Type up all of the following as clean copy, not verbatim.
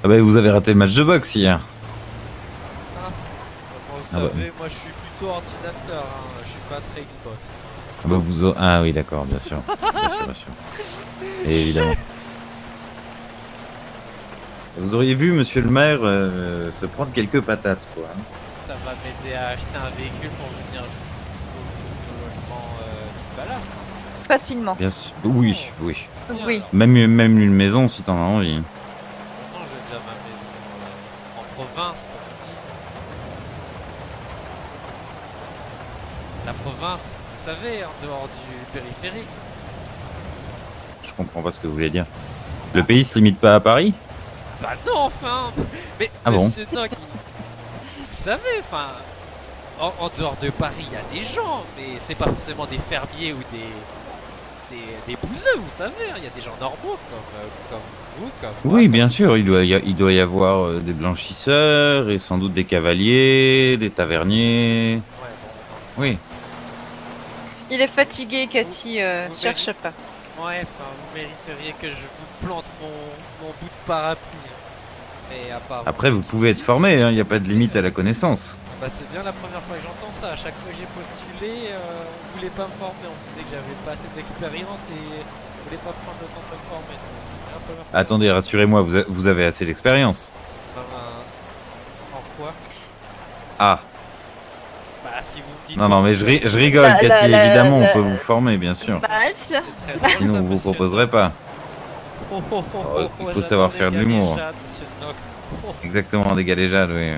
Ah bah vous avez raté le match de boxe hier. Ah, vous savez, moi je suis plutôt ordinateur, hein. Je suis pas très Xbox. Ah bah ah oui d'accord, bien sûr. Bien sûr, bien sûr. Et évidemment. Vous auriez vu monsieur le maire se prendre quelques patates quoi. Ça va m'aider à acheter un véhicule pour venir jusqu'au logement du palace. Facilement. Bien sûr. Oui, oui. Bien, Oui. alors. Même une maison si t'en as envie. Maintenant j'ai déjà ma maison en province, comme on dit. La province, vous savez, en dehors du périphérique. Je comprends pas ce que vous voulez dire. Le pays se limite pas à Paris? Bah non, enfin. Mais Ah bon? monsieur Nock, vous savez, enfin, en dehors de Paris, il y a des gens, mais c'est pas forcément des fermiers ou des bouseux, vous savez. Hein. Il y a des gens normaux comme vous, comme moi. Oui, Comme... bien sûr, il doit y avoir des blanchisseurs et sans doute des cavaliers, des taverniers. Ouais, bon. Oui. Il est fatigué, Cathy, Vous cherche pas. Ouais, enfin, vous mériteriez que je vous plante mon bout de parapluie. Hein. Mais apparemment. Après, vous pouvez être formé, il n'y a pas de limite à la connaissance. Bah, c'est bien la première fois que j'entends ça. À chaque fois que j'ai postulé, on voulait pas me former. On me disait que j'avais pas assez d'expérience et on voulait pas prendre le temps de me former. Donc, c'est bien la première fois. Attendez, rassurez-moi, vous avez assez d'expérience. En quoi? Ah, Bah, si vous me dites. non, non, mais je rigole, La- Cathy, la- évidemment, on la- peut vous former, bien sûr. Miles, C'est très drôle, Sinon, ça, on vous monsieur proposerait Nock. pas. Oh, oh, oh, Oh, il faut j'adore savoir les faire de l'humour. galéjades, monsieur Nock. Oh, Exactement, des galéjades, oui.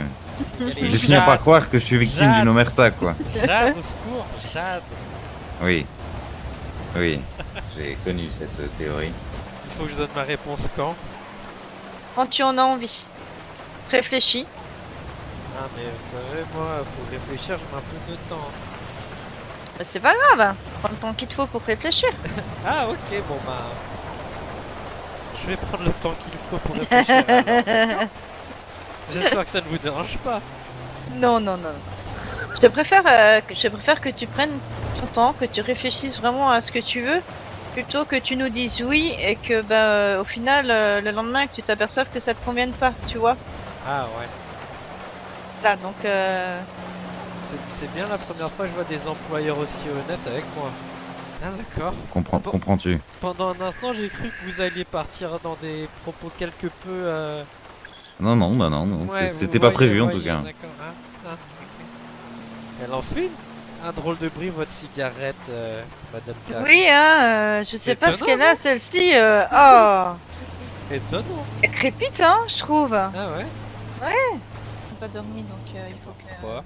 les Je vais finir par galéjades. croire que je suis victime Jade. d'une omerta, quoi. Jade, au secours, Jade. Oui. Oui, j'ai connu cette théorie. Il faut que je donne ma réponse quand? quand tu en as envie. Réfléchis. Ah, mais vous savez, moi, pour réfléchir, je mets un peu de temps. Bah, c'est pas grave, hein. Prends le temps qu'il te faut pour réfléchir. Ah, ok, bon, bah. Je vais prendre le temps qu'il faut pour réfléchir. alors. J'espère que ça ne vous dérange pas. Non, non, non. Je préfère que tu prennes ton temps, que tu réfléchisses vraiment à ce que tu veux, plutôt que tu nous dises oui et que au final, le lendemain, que tu t'aperçoives que ça te convienne pas, tu vois. Ah, ouais. Là, donc, C'est bien la première fois que je vois des employeurs aussi honnêtes avec moi. Ah, d'accord. Comprends-tu? Pendant un instant, j'ai cru que vous alliez partir dans des propos quelque peu. Non, non, bah non, non, Ouais, c'était vous pas prévu en voyez, tout cas. D'accord. Ah, ok. Elle en fait un drôle de bruit, votre cigarette, Madame Clarisse. oui, hein, je sais C'est pas ce étonnant, qu'elle a, non celle-ci. Oh, Étonnant. elle crépite, hein, je trouve. Ah ouais. J'ai pas dormi, donc il faut que. Quoi?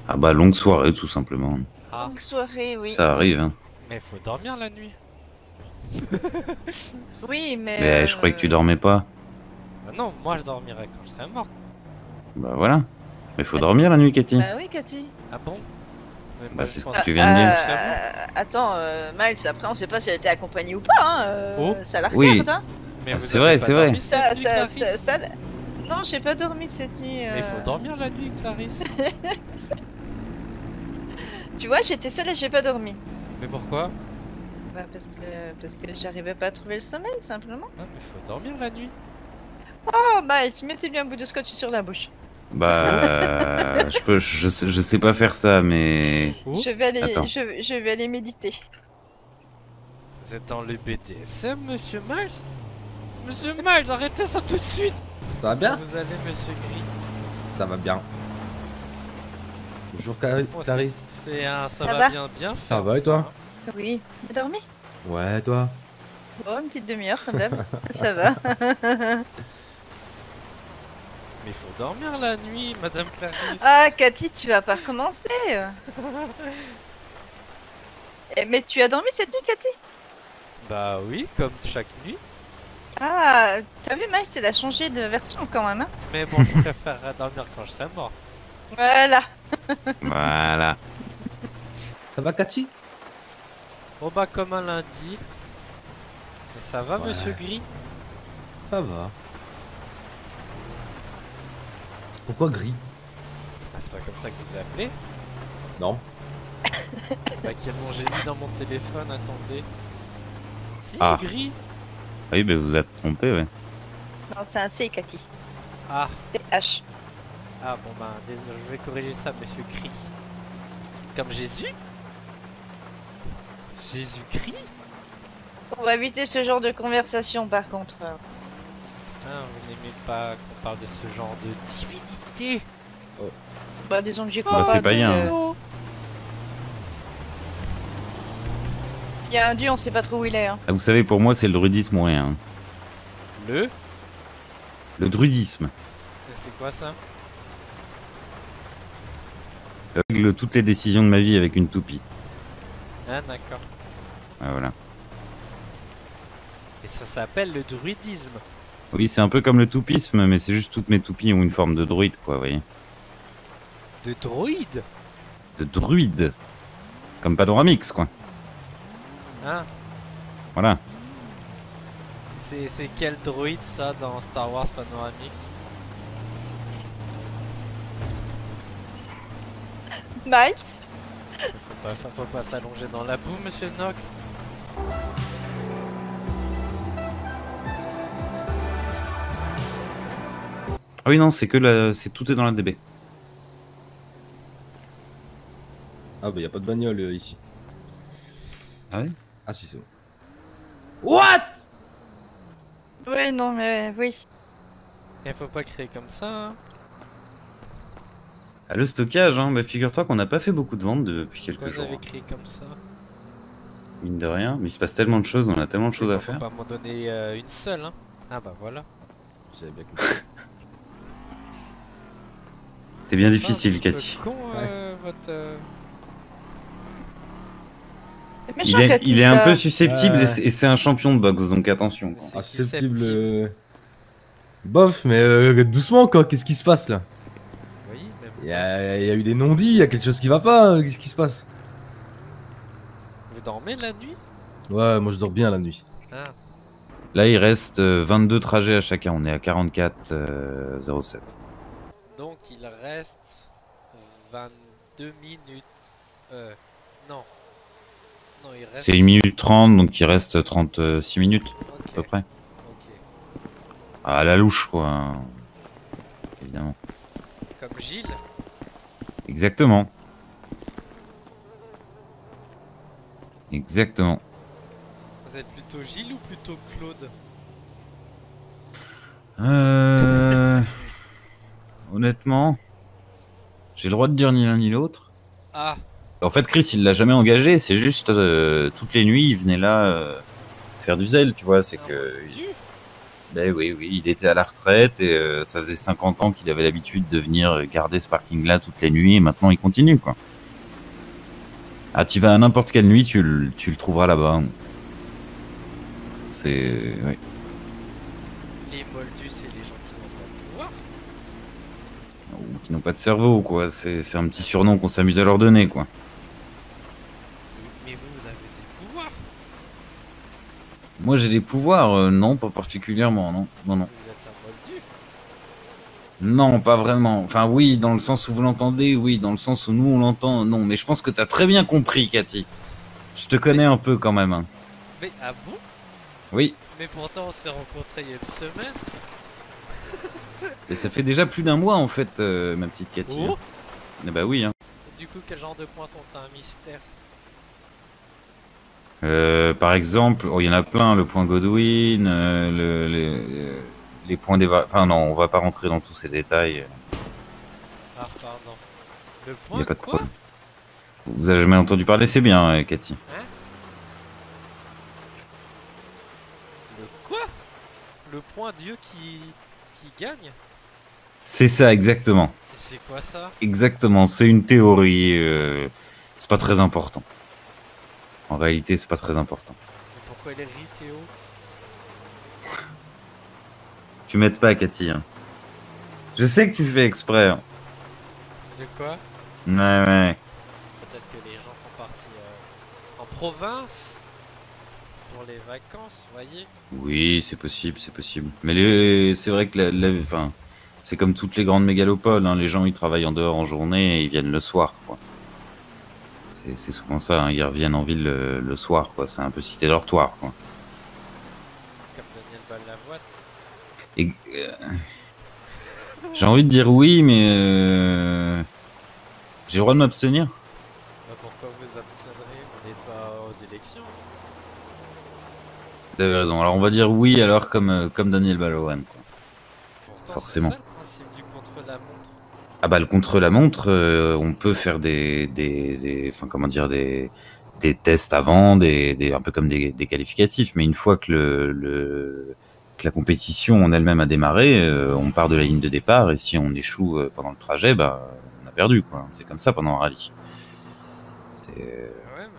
Ah bah longue soirée tout simplement. Ah. Longue soirée, oui. Ça arrive, hein. Mais faut dormir la nuit. Oui, mais. Mais je croyais que tu dormais pas. Bah non, moi je dormirai quand je serai mort. Bah voilà. Mais faut dormir la nuit, Cathy. Bah oui, Cathy. Ah bon? Mais Bah moi, c'est je ce pense que tu viens de dire. Attends, Miles, après on sait pas si elle était accompagnée ou pas, hein. Oh. Ça la Oui. regarde, hein. Mais Ah, vous c'est avez vrai, pas c'est vrai. dormi cette nuit, Clarisse. Non, j'ai pas dormi cette nuit. Mais il faut dormir la nuit, Clarisse. Tu vois, j'étais seule et j'ai pas dormi. Mais pourquoi? Bah parce que j'arrivais pas à trouver le sommeil, simplement. Ah, mais faut dormir la nuit. Oh, Miles, mettez-lui un bout de scotch sur la bouche. Bah je sais pas faire ça, mais. Oh, Je vais aller, Attends. je vais aller méditer. vous êtes dans le BDSM, monsieur Miles? Monsieur Miles, arrêtez ça tout de suite! Ça va bien? Vous allez, monsieur Gris? Ça va bien. Bonjour Oh, Clarisse. ça Ça va va bien, bien Ça faire, va et toi? Oui. T'as dormi? Ouais, toi? Oh, une petite demi-heure quand même. Ça va. Mais faut dormir la nuit, Madame Clarisse. Ah, Cathy, tu vas pas recommencer. Mais tu as dormi cette nuit, Cathy? Bah oui, comme chaque nuit. Ah, t'as vu, Miles, elle a changé de version quand même, hein. Mais bon, je préférerais dormir quand je serai mort. Voilà. Voilà. Ça va Cathy? Bon bah comme un lundi. Et ça va, Ouais. monsieur Gris? Ça va. Pourquoi gris? Ah, c'est pas comme ça que vous appelez? Non. Bah quel nom j'ai mis dans mon téléphone, attendez. Si, Ah. Gris. Oui, mais vous êtes trompé, ouais. Non, c'est un C, Cathy. Ah, C'est H. ah bon ben, désolé, je vais corriger ça, monsieur Cri. Comme Jésus? Jésus-Christ? On va éviter ce genre de conversation, par contre. Ah, vous n'aimez pas qu'on parle de ce genre de divinité? Bah, disons que j'y Bah, crois pas. c'est pas donc, bien, hein. Oh. S'il y a un dieu, on sait pas trop où il est. Hein. Ah, vous savez, pour moi, c'est le druidisme ou rien. Hein. Le druidisme. C'est quoi ça? Je règle toutes les décisions de ma vie avec une toupie. Ah d'accord. Ah, voilà. Et ça s'appelle le druidisme. Oui, c'est un peu comme le toupisme, mais c'est juste toutes mes toupies ont une forme de druide, quoi, vous voyez. De droïde? De druide. Comme Panoramix, quoi. Hein? Voilà. C'est quel droïde ça dans Star Wars Panoramix? Miles. Faut pas s'allonger dans la boue, monsieur Nock. Ah oui, non, c'est que la... c'est tout est dans la DB. Ah bah y a pas de bagnole ici. Ah ouais? Ah si c'est bon. What? Oui, non, mais oui. Et faut pas créer comme ça, hein. Ah, le stockage, hein, bah, figure-toi qu'on n'a pas fait beaucoup de ventes depuis quelques Pourquoi vous jours. avez créé comme ça? Mine de rien, mais il se passe tellement de choses, on a tellement de choses à Faut faire. pas m'en donner une seule, hein. Ah bah voilà. J'avais bien compris. T'es bien C'est difficile, pas un petit peu Cathy. con, votre... C'est méchant, Cathy, Il est un ça. peu susceptible Ouais. et c'est un champion de boxe, donc attention. Quoi. Ah, C'est susceptible. susceptible. Bof, mais doucement quoi, qu'est-ce qui se passe là? Oui, mais Il y a eu des non-dits, il y a quelque chose qui va pas, qu'est-ce qui se passe? vous dormez la nuit? Ouais, moi je dors bien la nuit. Ah, Là, il reste 22 trajets à chacun, on est à 44,07. donc il reste 22 minutes. Non. Non, il reste... C'est 1 minute 30, donc il reste 36 minutes à peu Ok, près. ok. À la louche, quoi. Évidemment. Comme Gilles? Exactement. Exactement. Vous êtes plutôt Gilles ou plutôt Claude? Honnêtement, j'ai le droit de dire ni l'un ni l'autre. Ah, En fait, Chris, il l'a jamais engagé, c'est juste toutes les nuits, il venait là faire du zèle, tu vois. C'est que. du? Ben oui, il était à la retraite et ça faisait 50 ans qu'il avait l'habitude de venir garder ce parking-là toutes les nuits et maintenant il continue, quoi. Ah, tu vas à n'importe quelle nuit, tu le trouveras là-bas. C'est. Oui. Les moldus, c'est les gens qui n'ont pas de pouvoir. Ou qui n'ont pas de cerveau, quoi. C'est un petit surnom qu'on s'amuse à leur donner, quoi. Mais vous avez des pouvoirs. Moi, j'ai des pouvoirs, non, pas particulièrement, non. Non. Vous êtes un moldu. Non, pas vraiment. Enfin, oui, dans le sens où vous l'entendez, oui, dans le sens où nous on l'entend, non. Mais je pense que t'as très bien compris, Cathy. Je te connais un peu quand même. Hein. Mais ah bon? Oui, Mais pourtant on s'est rencontrés il y a une semaine. et ça fait déjà plus d'un mois en fait, ma petite Cathy. Oh! Eh bah oui. Hein. Du coup, quel genre de points sont un mystère? Par exemple, oh, il y en a plein, le point Godwin, les points des... Enfin non, on va pas rentrer dans tous ces détails. Ah, pardon. Le Il point n'y a pas de quoi? problème. Vous avez jamais entendu parler, c'est bien, Cathy. Hein? Le quoi? Le point Dieu qui gagne? C'est ça, exactement. Et c'est quoi ça? Exactement, c'est une théorie. C'est pas très important. En réalité, c'est pas très important. Mais pourquoi il est Théo? Tu m'aides pas, Cathy. Hein. Je sais que tu fais exprès. Hein. De quoi? Ouais. Peut-être que les gens sont partis en province pour les vacances, vous voyez? Oui, c'est possible, c'est possible. Mais c'est vrai que enfin, c'est comme toutes les grandes mégalopoles. Hein. Les gens, ils travaillent en dehors en journée et ils viennent le soir, quoi. C'est souvent ça. Hein. Ils reviennent en ville le soir, quoi. C'est un peu cité dortoir, quoi. Comme de Et, j'ai envie de dire oui, mais j'ai le droit de m'abstenir. Bah, pourquoi vous abstiendrez? On n'est pas aux élections. Vous avez raison. Alors on va dire oui alors comme Daniel Ballowan. Pourtant, Forcément. c'est ça le principe du contre-la-montre. Ah bah le contre-la-montre, on peut faire enfin comment dire des tests avant, un peu comme des qualificatifs, mais une fois que que la compétition en elle-même a démarré, on part de la ligne de départ et si on échoue pendant le trajet, bah on a perdu quoi. C'est comme ça pendant un rallye. Ouais, mais. Ouais.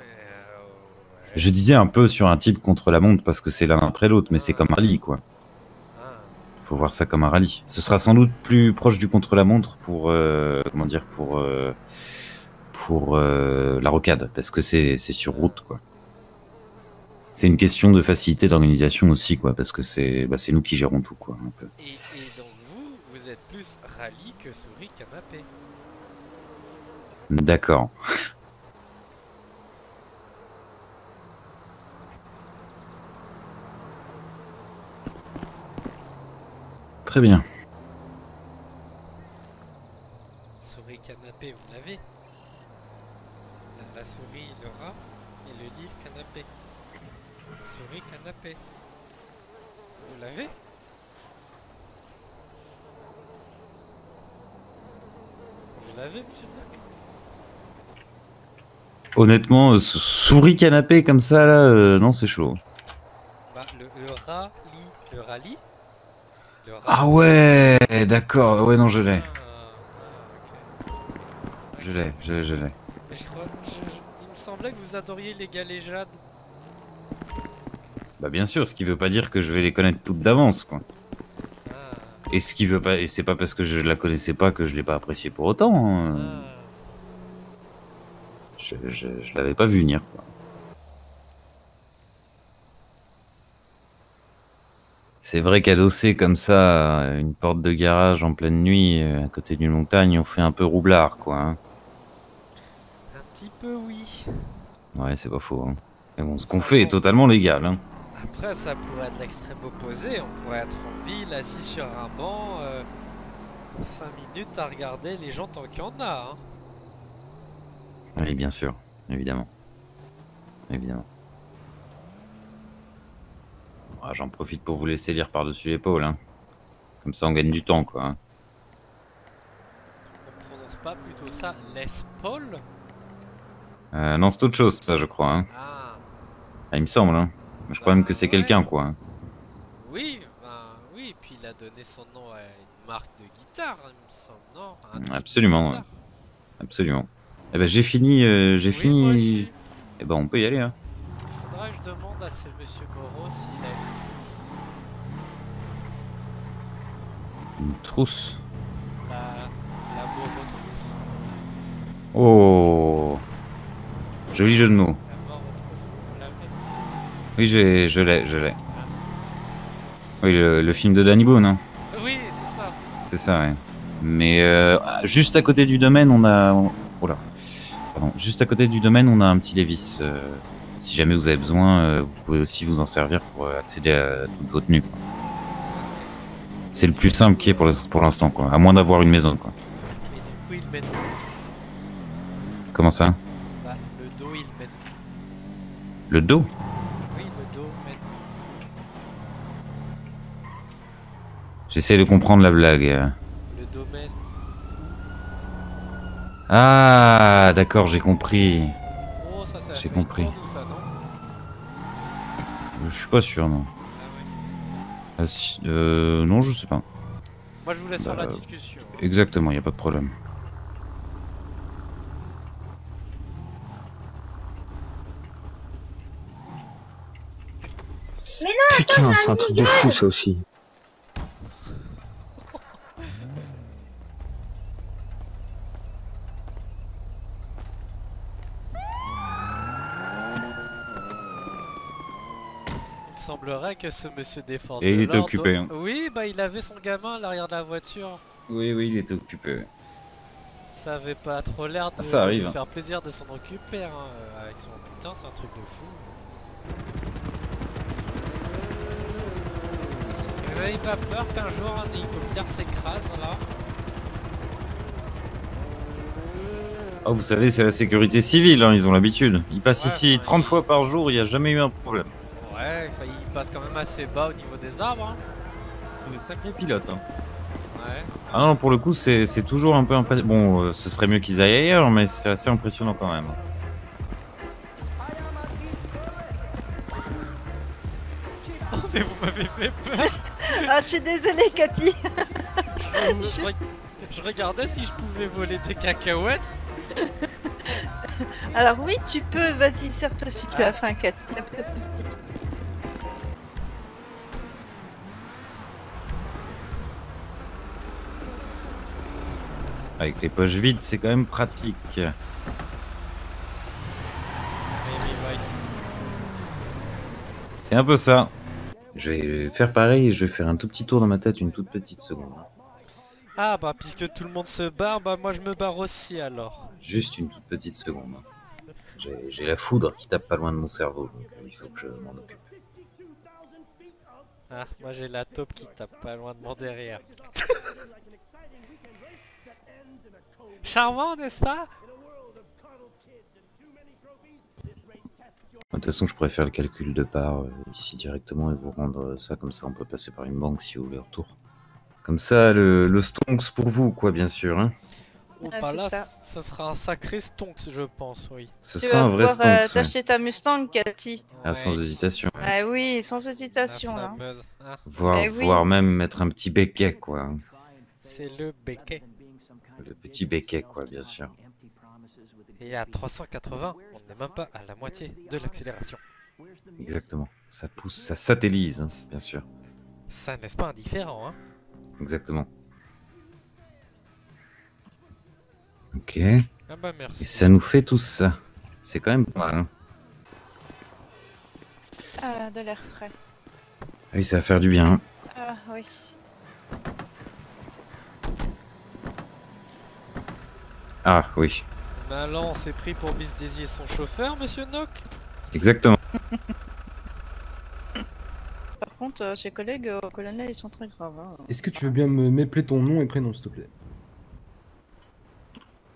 Je disais un peu sur un type contre-la-montre parce que c'est l'un après l'autre, mais c'est comme un rallye quoi. Ah. Faut voir ça comme un rallye. Ce sera sans doute plus proche du contre-la-montre pour comment dire pour la rocade parce que c'est sur route quoi. C'est une question de facilité d'organisation aussi quoi parce que c'est nous qui gérons tout quoi un peu. Et donc vous êtes plus rallye que souris canapé. D'accord. Très bien. Souris canapé, vous l'avez? La souris, le rat et le lit, le canapé. Souris canapé. Vous l'avez? Vous l'avez, monsieur le doc? Honnêtement, souris canapé comme ça là, non c'est chaud. Bah, le rat, lit, le rallye. Le rat. Ah ouais, d'accord. Ouais non je l'ai. Ok. Je l'ai. Mais il me semblait que vous adoriez les galéjades. Bah bien sûr, ce qui veut pas dire que je vais les connaître toutes d'avance quoi. Ah. Et ce qui veut pas, et c'est pas parce que je la connaissais pas que je l'ai pas appréciée pour autant. Hein. Ah. Je l'avais pas vu venir quoi. C'est vrai qu'adossé comme ça, à une porte de garage en pleine nuit, à côté d'une montagne, on fait un peu roublard quoi. Hein. Un petit peu, oui. Ouais, c'est pas faux. Hein. Mais bon, ce qu'on fait est totalement légal. Hein. Après, ça pourrait être l'extrême opposé. On pourrait être en ville, assis sur un banc, 5 minutes à regarder les gens tant qu'il y en a. Hein. Oui, bien sûr, évidemment. Évidemment. Ah, j'en profite pour vous laisser lire par-dessus l'épaule. Hein. Comme ça, on gagne du temps, quoi. Hein. On prononce pas plutôt ça Les Paul? Non, c'est autre chose, ça, je crois. Hein. Ah. Ah, il me semble. Hein. Mais je crois même que c'est quelqu'un, quoi. Hein. Oui, oui, puis il a donné son nom à une marque de guitare, il me semble, non? Un type de Absolument, guitare. Absolument. Eh ben, j'ai fini. Oui, moi aussi. Eh ben, on peut y aller. Hein. Il faudra que je demande à ce monsieur Moreau s'il a une trousse. Une trousse. La Moreau trousse. Oh. Joli jeu de mots. La Moreau trousse, vous l'avez? Oui, je l'ai. Oui, le film de Danny Boone. Hein. Oui, c'est ça. C'est ça, ouais. Mais juste à côté du domaine, on a... Oh là. Pardon. Juste à côté du domaine, on a un petit Lévis. Si jamais vous avez besoin, vous pouvez aussi vous en servir pour accéder à toute votre tenue. Quoi. C'est le plus simple qui est pour l'instant, quoi. À moins d'avoir une maison, quoi. Et du coup, il mène. Comment ça? Bah, le dos, il mène. Le dos? Oui, le dos mène. J'essaie de comprendre la blague. Le domaine. Ah, d'accord, j'ai compris. Oh, ça, c'est J'ai compris. Ou ça, non? Je suis pas sûr, non. Ah ouais. Non, je sais pas. Moi, je vous laisse faire la discussion. Hein. Exactement, y a pas de problème. Putain, c'est un truc de fou ça aussi. Il semblerait que ce monsieur défense. Et il était occupé. Hein. Oui, bah il avait son gamin à l'arrière de la voiture. Oui, il était occupé. Ça avait pas trop l'air de, ça arrive, lui hein. faire plaisir de s'en occuper. Hein. Avec son putain, c'est un truc de fou. Vous avez pas peur qu'un jour un hélicoptère s'écrase là? Oh, vous savez, c'est la sécurité civile, hein, ils ont l'habitude. Ils passent Ouais, ici enfin, 30 fois par jour, il n'y a jamais eu un problème. Ouais, enfin, il passe quand même assez bas au niveau des arbres. Hein. Des sacrés pilotes. Hein. Ouais. Ah non, pour le coup, c'est toujours un peu impressionnant. Bon, ce serait mieux qu'ils aillent ailleurs, mais c'est assez impressionnant quand même. Oh, mais vous m'avez fait peur. Ah, je suis désolée, Cathy. Je regardais si je pouvais voler des cacahuètes. Alors oui, tu peux, vas-y, sers-toi si tu as faim, Cathy. Y'a pas de souci. Avec les poches vides, c'est quand même pratique. C'est un peu ça. Je vais faire pareil et je vais faire un tout petit tour dans ma tête, une toute petite seconde. Ah bah puisque tout le monde se barre, bah moi je me barre aussi alors. Juste une toute petite seconde. J'ai la foudre qui tape pas loin de mon cerveau, donc il faut que je m'en occupe. Ah, moi j'ai la taupe qui tape pas loin de mon derrière. Charmant, n'est-ce pas? De toute façon, je pourrais faire le calcul de part ici directement et vous rendre ça, comme ça on peut passer par une banque si vous voulez au retour. Comme ça, le stonks pour vous, quoi, bien sûr. Hein. Oh Ah, bah c'est là, ça. ça sera un sacré stonks, je pense, oui. Ce Tu sera vas un vrai pouvoir stonks. Ouais. t'acheter ta Mustang, Cathy. Ah, sans Ouais, hésitation. Ouais. Ah oui, sans la hésitation, là. fameuse, hein. Voire, Eh oui. voire même mettre un petit béquet, quoi. C'est le béquet. Le petit béquet, quoi, bien sûr. Et à 380, on n'est même pas à la moitié de l'accélération. Exactement. Ça pousse, ça satellise, hein, bien sûr. Ça n'est pas indifférent, hein. Exactement. Ok. Ah bah merci. Et ça nous fait tout ça. C'est quand même pas mal. Hein. Ah, de l'air frais. Ah oui, ça va faire du bien. Hein. Ah oui. Ah oui. Maintenant, on s'est pris pour Miss Daisy et son chauffeur, monsieur Nock. Exactement. Par contre, ses collègues au colonel, ils sont très graves. Hein. Est-ce que tu veux bien me m'épeler ton nom et prénom, s'il te plaît?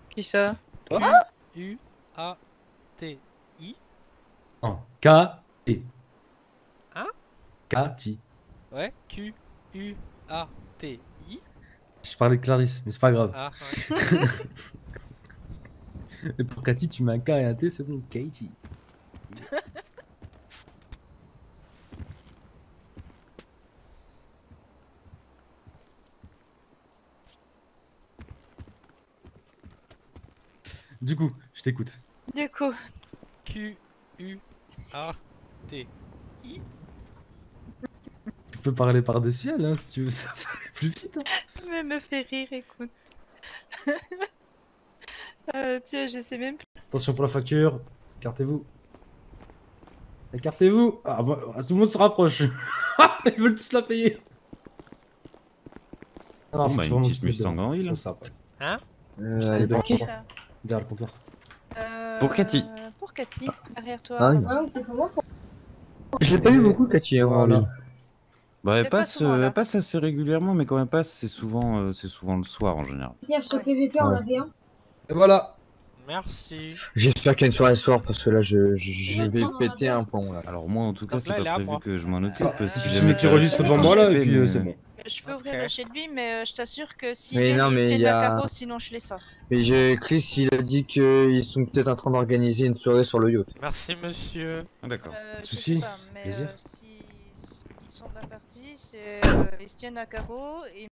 Qui ça? Q-U-A-T-I. Ah, K-E. Hein? Cathy. Ouais, Q-U-A-T-I. Je parlais de Clarisse, mais c'est pas grave. Ah, ouais. Et pour Cathy, tu mets un K et un T, c'est bon, Katie. Du coup, je t'écoute. Du coup, Q-U-A-T-I. Tu peux parler par-dessus elle, hein, si tu veux, ça va aller plus vite. Hein. mais me fait rire, écoute. Tiens, je sais même plus. Attention pour la facture, écartez-vous. Écartez-vous. Ah, bah, tout le monde se rapproche. Ils veulent tous la payer. Ah, Bon, faut bah, que une vraiment petite tu te mettes Mustang dedans. en ville. Comme ça, après. Hein? Allez, Pour qui d'accord. ça? Derrière le comptoir. Pour Cathy. Pour Cathy, derrière toi. Ah, oui. Je l'ai pas eu beaucoup, Cathy. Hein, Voilà. lui. Bah, C'est pas souvent, là. elle passe assez régulièrement, mais quand elle passe, c'est souvent le soir en général. Hier, sur PVP, on avait un. Et voilà. Merci. J'espère qu'il y a une soirée ce soir parce que là, je vais Attends, péter un pont là. Alors moi, en tout cas, Donc c'est là, elle est pas à prévu moi. que je m'en occupe. Ah, si si jamais tu registres devant moi là, et puis c'est bon. Je peux ouvrir Ok. le chez lui, mais je t'assure que si Mais les non, listes mais tiennent il y à a- carreau, sinon je les sors. Mais Chris, il a dit qu'ils sont peut-être en train d'organiser une soirée sur le yacht. Merci, monsieur. Ah, d'accord. Je souci. sais pas, mais Plaisir. si ils sont de la partie, ils se tiennent à carreau et